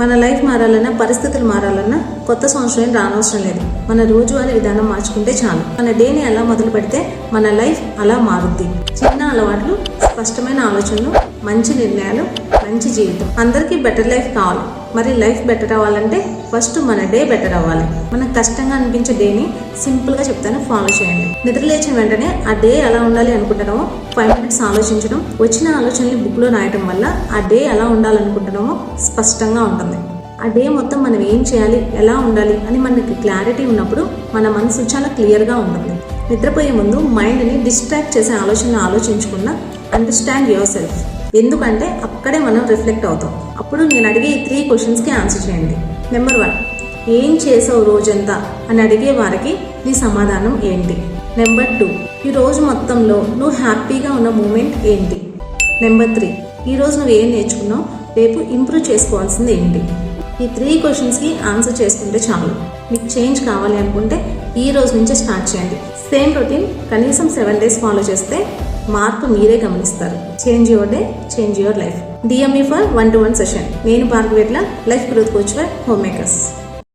మన లైఫ్ మారాలన్నా, పరిస్థితులు మారాలన్నా కొత్త సంవత్సరం రానవసరం లేదు. మన రోజువారీ విధానం మార్చుకుంటే చాలు. మన డేని ఎలా మొదలు పెడితే మన లైఫ్ అలా మారుద్ది. చిన్న అలవాట్లు, స్పష్టమైన ఆలోచనలు, మంచి నిర్ణయాలు, మంచి జీవితం. అందరికీ బెటర్ లైఫ్ కావాలి. మరి లైఫ్ బెటర్ అవ్వాలంటే ఫస్ట్ మన డే బెటర్ అవ్వాలి. మనకు కష్టంగా అనిపించే డేని సింపుల్గా చెప్తాను, ఫాలో చేయండి. నిద్ర లేచిన వెంటనే ఆ డే ఎలా ఉండాలి అనుకుంటున్నామో 5 minutes ఆలోచించడం, వచ్చిన ఆలోచనలు బుక్లో రాయటం వల్ల ఆ డే ఎలా ఉండాలనుకుంటున్నామో స్పష్టంగా ఉంటుంది. ఆ డే మొత్తం మనం ఏం చేయాలి, ఎలా ఉండాలి అని మనకి క్లారిటీ ఉన్నప్పుడు మన మనసు చాలా క్లియర్గా ఉంటుంది. నిద్రపోయే ముందు మైండ్ని డిస్ట్రాక్ట్ చేసే ఆలోచనలు ఆలోచించకుండా అండర్స్టాండ్ యువర్ సెల్ఫ్. ఎందుకంటే అక్కడే మనం రిఫ్లెక్ట్ అవుతాం. అప్పుడు నేను అడిగే ఈ 3 questions ఆన్సర్ చేయండి. నెంబర్ 1, ఏం చేసావు రోజంతా అని అడిగే వారికి నీ సమాధానం ఏంటి? నెంబర్ 2, ఈ రోజు మొత్తంలో నువ్వు హ్యాపీగా ఉన్న మూమెంట్ ఏంటి? నెంబర్ 3, ఈరోజు నువ్వు ఏం నేర్చుకున్నావు, రేపు ఇంప్రూవ్ చేసుకోవాల్సింది ఏంటి? ఈ 3 questions ఆన్సర్ చేసుకుంటే చాలు. మీకు చేంజ్ కావాలి అనుకుంటే ఈ రోజు నుంచే స్టార్ట్ చేయండి. సేమ్ రొటీన్ కనీసం 7 days ఫాలో చేస్తే మార్పు మీరే గమనిస్తారు. Change your day, change your life. DM me for 1-to-1 session. నేను Bhargavi, life growth coach for home makers.